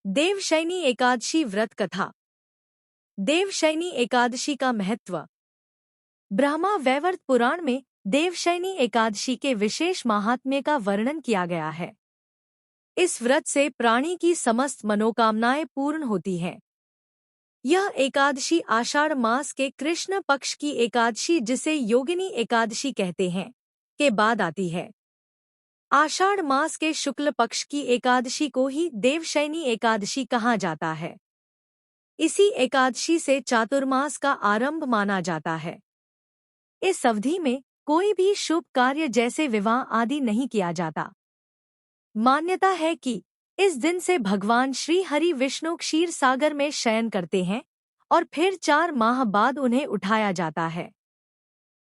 देवशयनी एकादशी व्रत कथा। देवशयनी एकादशी का महत्व। ब्रह्मा वैवर्त पुराण में देवशयनी एकादशी के विशेष महात्म्य का वर्णन किया गया है। इस व्रत से प्राणी की समस्त मनोकामनाएं पूर्ण होती हैं। यह एकादशी आषाढ़ मास के कृष्ण पक्ष की एकादशी, जिसे योगिनी एकादशी कहते हैं, के बाद आती है। आषाढ़ मास के शुक्ल पक्ष की एकादशी को ही देवशयनी एकादशी कहा जाता है। इसी एकादशी से चातुर्मास का आरंभ माना जाता है। इस अवधि में कोई भी शुभ कार्य जैसे विवाह आदि नहीं किया जाता। मान्यता है कि इस दिन से भगवान श्री हरि विष्णु क्षीर सागर में शयन करते हैं और फिर 4 माह बाद उन्हें उठाया जाता है।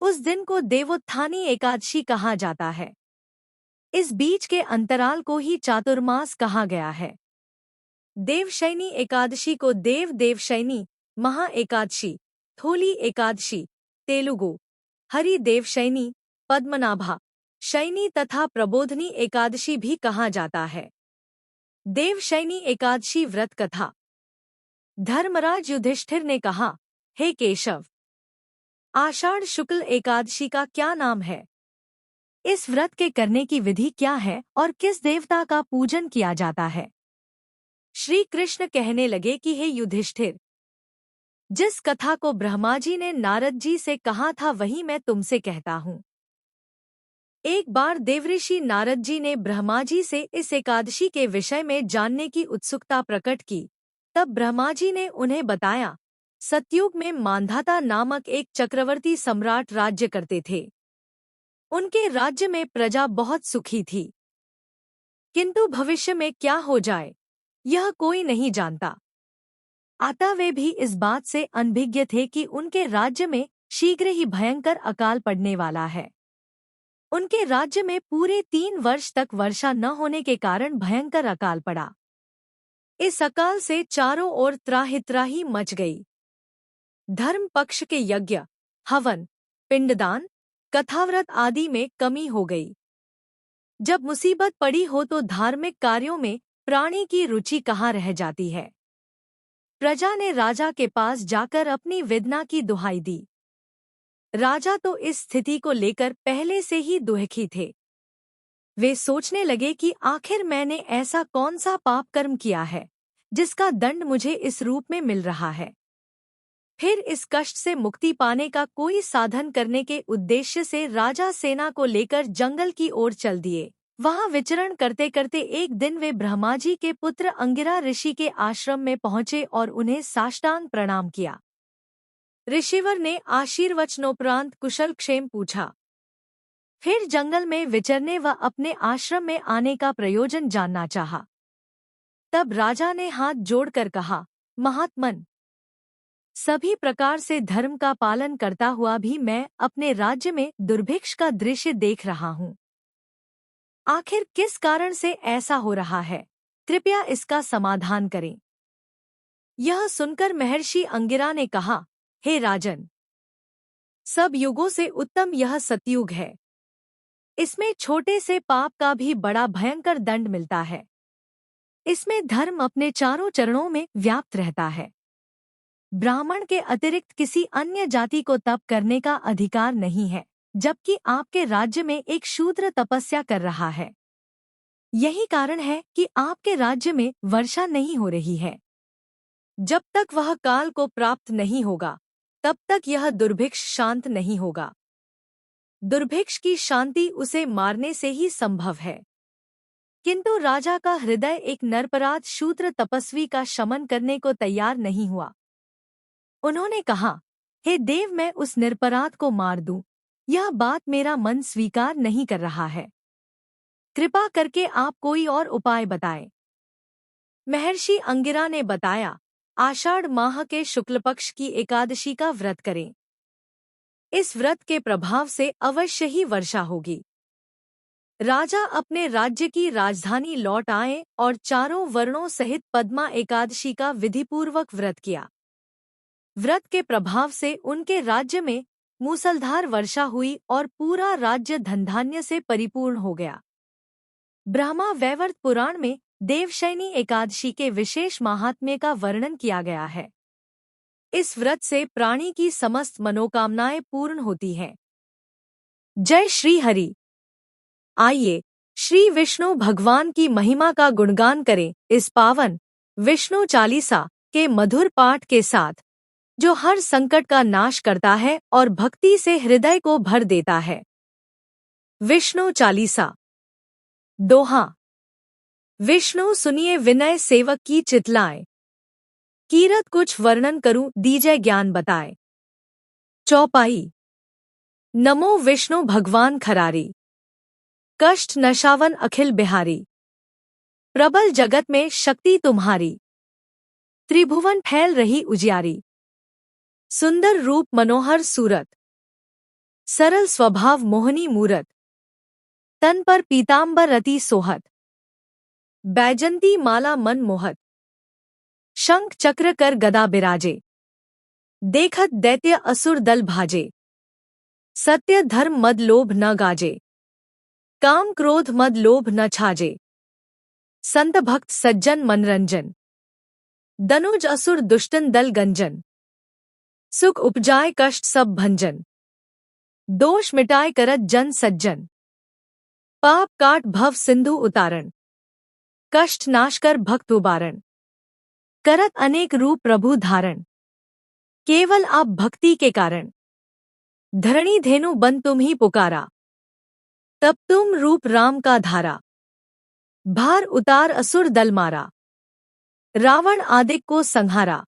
उस दिन को देवोत्थानी एकादशी कहा जाता है। इस बीच के अंतराल को ही चातुर्मास कहा गया है। देवशयनी एकादशी को देवशयनी, महा एकादशी, थोली एकादशी, तेलुगु, हरि देवशयनी, पद्मनाभा शयनी तथा प्रबोधनी एकादशी भी कहा जाता है। देवशयनी एकादशी व्रत कथा। धर्मराज युधिष्ठिर ने कहा, हे केशव, आषाढ़ शुक्ल एकादशी का क्या नाम है? इस व्रत के करने की विधि क्या है और किस देवता का पूजन किया जाता है? श्री कृष्ण कहने लगे कि हे युधिष्ठिर, जिस कथा को ब्रह्मा जी ने नारद जी से कहा था वही मैं तुमसे कहता हूँ। एक बार देवऋषि नारद जी ने ब्रह्मा जी से इस एकादशी के विषय में जानने की उत्सुकता प्रकट की। तब ब्रह्मा जी ने उन्हें बताया, सतयुग में मांधाता नामक एक चक्रवर्ती सम्राट राज्य करते थे। उनके राज्य में प्रजा बहुत सुखी थी, किंतु भविष्य में क्या हो जाए यह कोई नहीं जानता। अतः वे भी इस बात से अनभिज्ञ थे कि उनके राज्य में शीघ्र ही भयंकर अकाल पड़ने वाला है। उनके राज्य में पूरे 3 वर्ष तक वर्षा न होने के कारण भयंकर अकाल पड़ा। इस अकाल से चारों ओर त्राहि मच गई। धर्म पक्ष के यज्ञ, हवन, पिंडदान, कथाव्रत आदि में कमी हो गई। जब मुसीबत पड़ी हो तो धार्मिक कार्यों में प्राणी की रुचि कहाँ रह जाती है। प्रजा ने राजा के पास जाकर अपनी वेदना की दुहाई दी। राजा तो इस स्थिति को लेकर पहले से ही दुखी थे। वे सोचने लगे कि आखिर मैंने ऐसा कौन सा पाप कर्म किया है जिसका दंड मुझे इस रूप में मिल रहा है। फिर इस कष्ट से मुक्ति पाने का कोई साधन करने के उद्देश्य से राजा सेना को लेकर जंगल की ओर चल दिए। वहां विचरण करते करते एक दिन वे ब्रह्मा जी के पुत्र अंगिरा ऋषि के आश्रम में पहुंचे और उन्हें साष्टांग प्रणाम किया। ऋषिवर ने आशीर्वचनोपरांत कुशल क्षेम पूछा। फिर जंगल में विचरने व अपने आश्रम में आने का प्रयोजन जानना चाहा। तब राजा ने हाथ जोड़कर कहा, महात्मन, सभी प्रकार से धर्म का पालन करता हुआ भी मैं अपने राज्य में दुर्भिक्ष का दृश्य देख रहा हूँ। आखिर किस कारण से ऐसा हो रहा है? कृपया इसका समाधान करें। यह सुनकर महर्षि अंगिरा ने कहा, हे राजन, सब युगों से उत्तम यह सतयुग है। इसमें छोटे से पाप का भी बड़ा भयंकर दंड मिलता है। इसमें धर्म अपने चारों चरणों में व्याप्त रहता है। ब्राह्मण के अतिरिक्त किसी अन्य जाति को तप करने का अधिकार नहीं है, जबकि आपके राज्य में एक शूद्र तपस्या कर रहा है। यही कारण है कि आपके राज्य में वर्षा नहीं हो रही है। जब तक वह काल को प्राप्त नहीं होगा तब तक यह दुर्भिक्ष शांत नहीं होगा। दुर्भिक्ष की शांति उसे मारने से ही संभव है। किंतु राजा का हृदय एक निरपराध शूद्र तपस्वी का शमन करने को तैयार नहीं हुआ। उन्होंने कहा, हे देव, मैं उस निरपराध को मार दूं, यह बात मेरा मन स्वीकार नहीं कर रहा है। कृपा करके आप कोई और उपाय बताएं। महर्षि अंगिरा ने बताया, आषाढ़ माह के शुक्ल पक्ष की एकादशी का व्रत करें। इस व्रत के प्रभाव से अवश्य ही वर्षा होगी। राजा अपने राज्य की राजधानी लौट आए और चारों वर्णों सहित पद्मा एकादशी का विधिपूर्वक व्रत किया। व्रत के प्रभाव से उनके राज्य में मूसलधार वर्षा हुई और पूरा राज्य धनधान्य से परिपूर्ण हो गया। ब्रह्मा वैवर्त पुराण में देवशयनी एकादशी के विशेष महात्म्य का वर्णन किया गया है। इस व्रत से प्राणी की समस्त मनोकामनाएं पूर्ण होती हैं। जय श्री हरि। आइए श्री विष्णु भगवान की महिमा का गुणगान करें इस पावन विष्णु चालीसा के मधुर पाठ के साथ, जो हर संकट का नाश करता है और भक्ति से हृदय को भर देता है। विष्णु चालीसा। दोहा। विष्णु सुनिए विनय सेवक की चितलाए, कीरत कुछ वर्णन करूं दीजय ज्ञान बताए। चौपाई। नमो विष्णु भगवान खरारी, कष्ट नशावन अखिल बिहारी। प्रबल जगत में शक्ति तुम्हारी, त्रिभुवन फैल रही उजियारी। सुंदर रूप मनोहर सूरत, सरल स्वभाव मोहनी मूरत। तन पर पीतांबर रति सोहत, बैजंती माला मन मोहत। शंख चक्र कर गदा बिराजे, देखत दैत्य असुर दल भाजे। सत्य धर्म मद लोभ न गाजे, काम क्रोध मद लोभ न छाजे। संत भक्त सज्जन मनरंजन, दनुज असुर दुष्टन दल गंजन। सुख उपजाए कष्ट सब भंजन, दोष मिटाए करत जन सज्जन। पाप काट भव सिंधु उतारण, कष्ट नाश कर भक्त उबारण। करत अनेक रूप प्रभु धारण, केवल आप भक्ति के कारण। धरणी धेनु बन तुम ही पुकारा, तब तुम रूप राम का धारा। भार उतार असुर दल मारा, रावण आदिक को संहारा।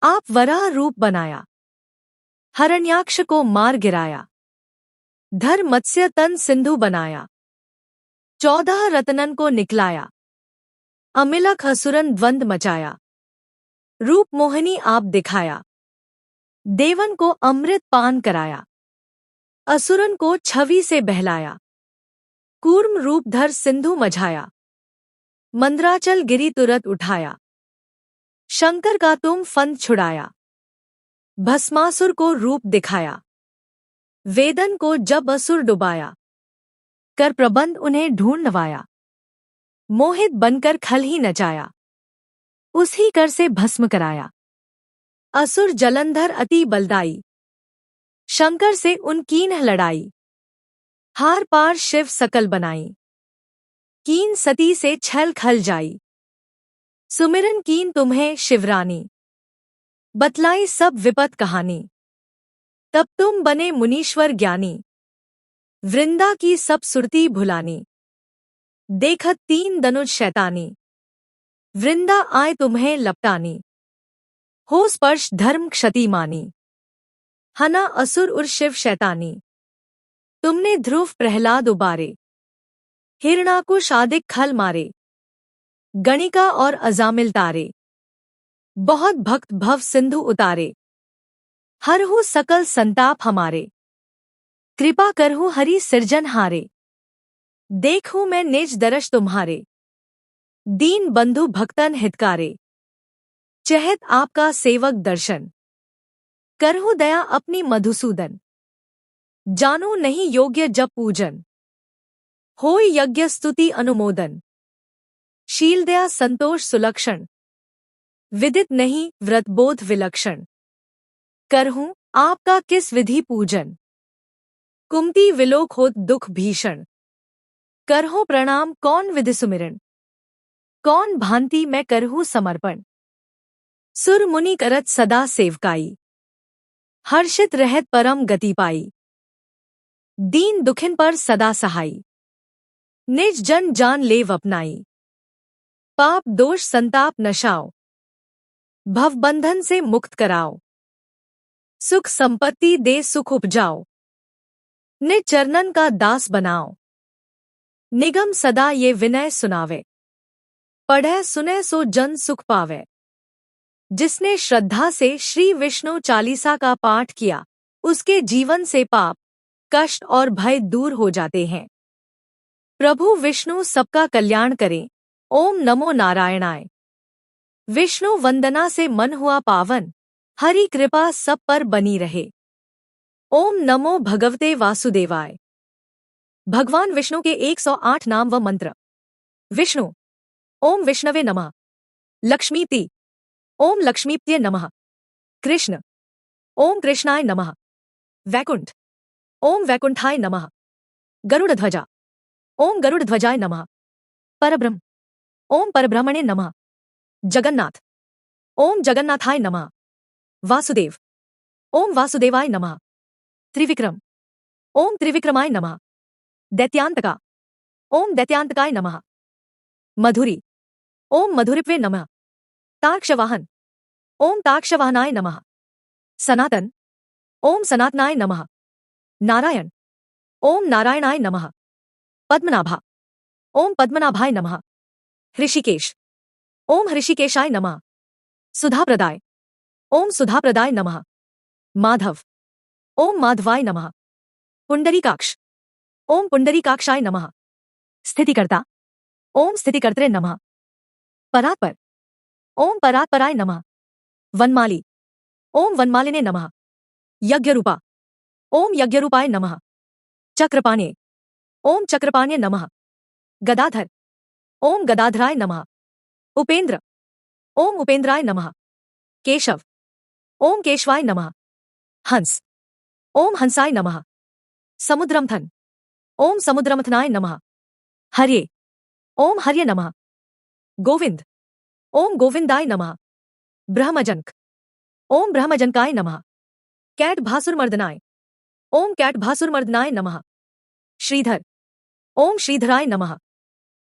आप वराह रूप बनाया, हरण्याक्ष को मार गिराया। धर मत्स्य तन सिंधु बनाया, 14 रत्नन को निकलाया। अमिलक असुरन द्वंद मचाया, रूप मोहिनी आप दिखाया। देवन को अमृत पान कराया, असुरन को छवि से बहलाया। कूर्म रूप धर सिंधु मझाया, मंद्राचल गिरी तुरत उठाया। शंकर का तुम फंद छुड़ाया, भस्मासुर को रूप दिखाया। वेदन को जब असुर डुबाया, कर प्रबंध उन्हें ढूंढ नवाया। मोहित बनकर खल ही नचाया, उसी कर से भस्म कराया। असुर जलंधर अति बलदाई, शंकर से उन कीन्ह लड़ाई। हार पार शिव सकल बनाई, कीन सती से छल खल जाई। सुमिरन कीन तुम्हें शिवरानी, बतलाई सब विपत कहानी। तब तुम बने मुनीश्वर ज्ञानी, वृंदा की सब सुरती भुलानी। देखत 3 दनुज शैतानी, वृंदा आए तुम्हें लपटानी। हो स्पर्श धर्म क्षति मानी, हना असुर उर शिव शैतानी। तुमने ध्रुव प्रहलाद उबारे, हिरणाकुश आदिक खल मारे। गणिका और अजामिल तारे, बहुत भक्त भव सिंधु उतारे। हरहु सकल संताप हमारे, कृपा करहु हरि सिरजनहारे। देखूं मैं निज दरश तुम्हारे, दीन बंधु भक्तन हितकारे। चहत आपका सेवक दर्शन, करहु दया अपनी मधुसूदन। जानो नहीं योग्य जप पूजन, होय यज्ञ स्तुति अनुमोदन। शील दया संतोष सुलक्षण, विदित नहीं व्रत बोध विलक्षण। करहूं आपका किस विधि पूजन, कुमति विलोक होत दुख भीषण। करहूं प्रणाम कौन विधि सुमिरन, कौन भांति मैं करहूं समर्पण। सुर मुनि करत सदा सेवकाई, हर्षित रहत परम गति पाई। दीन दुखिन पर सदा सहाई, निज जन जान लेव अपनाई। पाप दोष संताप नशाओ, भव बंधन से मुक्त कराओ। सुख संपत्ति दे सुख उपजाओ, निज चरणन का दास बनाओ। निगम सदा ये विनय सुनावे, पढ़े सुने सो जन सुख पावे। जिसने श्रद्धा से श्री विष्णु चालीसा का पाठ किया, उसके जीवन से पाप कष्ट और भय दूर हो जाते हैं। प्रभु विष्णु सबका कल्याण करें। ओम नमो नारायणाय। विष्णु वंदना से मन हुआ पावन, हरि कृपा सब पर बनी रहे। ओम नमो भगवते वासुदेवाय। भगवान विष्णु के 108 नाम व मंत्र। विष्णु ओम विष्णवे नमः। लक्ष्मीप्ति। ओम लक्ष्मीप्त्ये नमः। कृष्ण। ओम कृष्णाय नमः। वैकुंठ। ओम वैकुंठाय नमः। गरुड़ध्वजा। ओम गरुड़ध्वजाय नमः। परब्रह्म। ओम परब्रह्मणे नमः। जगन्नाथ। ओम जगन्नाथाय नमः। वासुदेव। ओम वासुदेवाय नमः। त्रिविक्रम। ओम त्रिविक्रमाय नमः। दैत्यांतका। ओम दैत्यांतकाय नमः। मधुरी। ओम मधुरिप्वे नमः। तार्क्षवाहन। ओम तार्क्षवाहनाय नमः। सनातन। ओम सनातनाय नमः। नारायण। ओम नारायणाय नमः। पद्मनाभा। ओम पद्मनाभाय नमः। हृषिकेश। ओम हृषिकेशाय नमः। सुधाप्रदाय। ओम सुधाप्रदाय नमः। माधव। ओम माधवाय नमः। पुंडरीकाक्ष। ओम पुंडरीकाक्षाय नमः। स्थितिकर्ता। ओम स्थितिकर्त्रे नमः। परात्पर। ओम परात्पराय नमः। वनमाली। ओम वनमालिने नमः। यज्ञरूपा। ओम यज्ञरूपाय नमः। चक्रपाणे। ओम चक्रपाणे नमः। गदाधर। ओम गदाधराय नमः। उपेंद्र। ओम उपेंद्राय नमः। केशव। ओम केशवाय नमः। हंस। ओम हंसाय नमः। समुद्रमथन। ओम समुद्रमथनाय नमः। हर्ये। ओम हर्ये नमः। गोविंद। ओम गोविंदाय नमः। ब्रह्मजनक। ओम ब्रह्मजनकाय नमः। कैट भासुरमर्दनाय। ओम कैट भासुरमर्दनाय नमः। श्रीधर। ओम श्रीधराय नमः।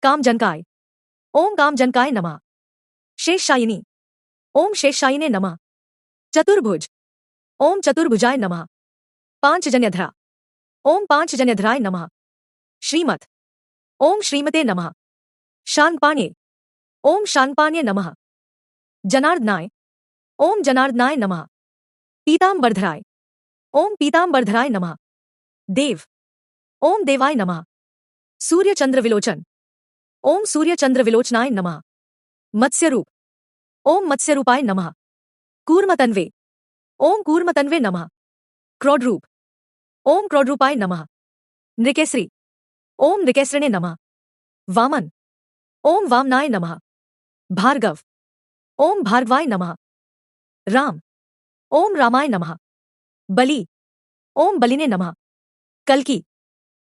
कामजनकाय। ओम कामजनकाय नमः। शेषशायिनी। ओम शेषशायिने नमः। चतुर्भुज। ओम चतुर्भुजाय नमः। पांचजन्यधरा। ओम पांचजन्यधराय नमः। श्रीमत। ओम श्रीमते नमः। शानपाण्ये। ओम शानपाण्ये नमः। जनार्दनाय। ओम जनार्दनाय नमः। पीतांबरधराय। ओम पीतांबरधराय नमः। देव। ओम देवाय नमः। सूर्यचंद्रविलोचन। ओम सूर्यचंद्रविलोचनाय नमः। मत्स्यरूप। ओम मत्स्यरूपाय नमः। कूर्मतन्वे। ओम कूर्मतन्वे नमः। क्रोडरूप। ओम क्रोडरूपाय नमः। नृकेसरी। ओम नृकेसरिणे नमः। वामन। ओम वामनाय नमः। भार्गव। ओम भार्गवाय नमः। राम। ओम रामाय नमः। बलि। ओम बलिने नमः। कल्की।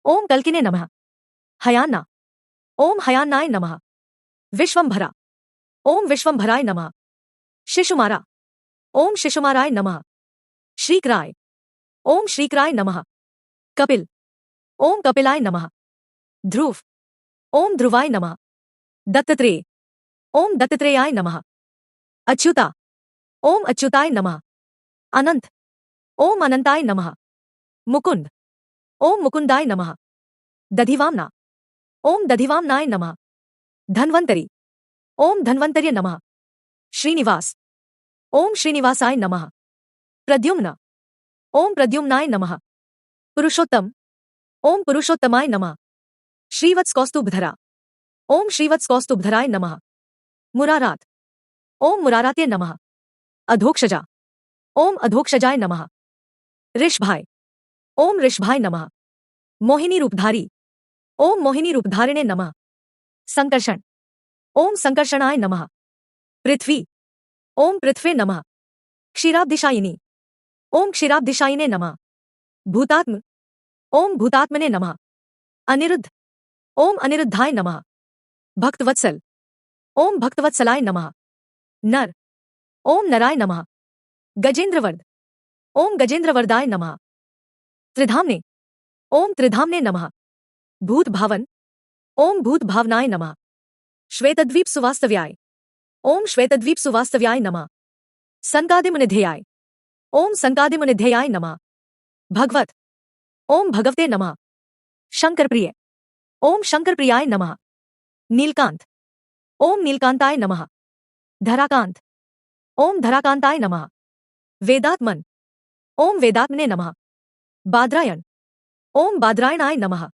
ओम कल्किने नमः। हयान्ना। ओम हयान्नाय नमः। विश्वंभरा। ओम विश्वंभराय नमः। शिशुमारा। ओम शिशुमाराय नमः। श्रीकराय। ओम श्रीकराय नमः। कपिल। ओम कपिलाय नमः। ध्रुव। ओम ध्रुवाय नमः। दत्तात्रेय। ओम दत्तात्रेयाय नमः। अच्युता। ओम अच्युताय नमः। अनंत। ओम अनंताय नमः। मुकुंद। ओम मुकुंदाय नमः। दधिवामना। ओम दधिवामनाय नमः। धन्वंतरी। ओम धन्वंतर्ये नमः। श्रीनिवास। ओम श्रीनिवासाय नमः। प्रद्युम्न। ओम प्रद्युम्नाय नमः। पुरुषोत्तम। ओम पुरुषोत्तमाय नमः। श्रीवत्सकौस्तुभधरा। ओम श्रीवत्सकौस्तुभधराय नमः। मुरारात। ओम मुराराते नमः। अधोक्षजा। ओम अधोक्षजाय नमः। ऋषभाय। ओम ऋषभाय नमः। मोहिनी रूपधारी। ओम मोहिनी रूपधारिणे नमः। संकर्षण। ओम संकर्षणाय नमः। पृथ्वी। ओम पृथ्वे नमः। क्षीराब्धिशायिनी। ओम क्षीराब्धिशायिने नमः। भूतात्म। ओम भूतात्मने नमः। अनिरुद्ध। ओम अनिरुद्धाय नमः। भक्तवत्सल। ओम भक्तवत्सलाय नमः। नर। ओम नराय नमः। गजेंद्रवर्द। ओम गजेंद्रवर्दाय नमः। त्रिधामने। ओम त्रिधामने नमः। भूतभावन। ओम भूतभावनाय नमः। श्वेतद्वीप सुवास्तव्याय। ओम श्वेतद्वीप सुवास्तव्याय नमः। संकादिमुनिधेयाय। ओम संकादिमुनिधेयाय नमः। भगवत। ओम भगवते नमः। शंकरप्रिय। ओम शंकरप्रियाय नमः। नीलकांत। ओम नीलकांताय नमः। धराकांत। ओम धराकांताय नमः। वेदात्मन। ओम वेदात्मने नमः। बादरायण। ओम बादरायणाय नमः।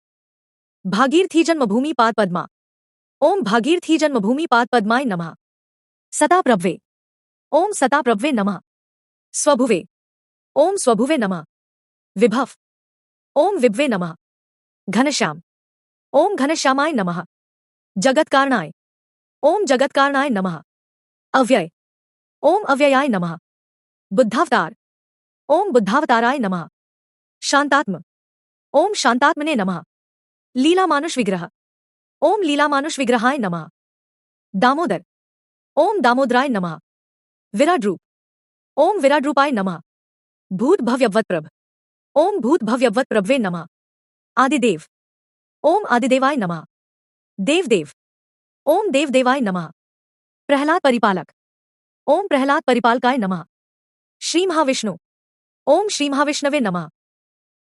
भागीरथी जन्मभूमि पाद पद्मा। ओम भागीरथी जन्मभूमि पाद पद्माय नमः। सताप्रभवे। ओम सताप्रभवे नमः। स्वभुवे। ओम स्वभुवे नमः। विभव। ओम विभवे नमः। घनश्याम। ओम घनश्यामाय नमः। जगत्कारणाय। ओम जगत्कारणाय नमः। अव्यय। ओम अव्ययाय नमः। बुद्धावतार। ओम बुद्धावताराय नमः। शांतात्म। ओम शांतात्मने नमः। लीलामानुष विग्रह। ओम लीलामानुष विग्रहाय नमः। दामोदर। ओम दामोदराय नमः। विराट रूप। ओम विराट रूपाय नमः। भूत भव्यवत्प्रभ। ओम भूत भव्यवत्प्रभवे नमः। आदिदेव। ओम आदिदेवाय नमः। देवदेव। ओम देवदेवाय नमः। प्रहलाद परिपालक। ओम प्रहलाद परिपालकाय नमः। श्री महाविष्णु। ओम श्री महाविष्णवे नमः।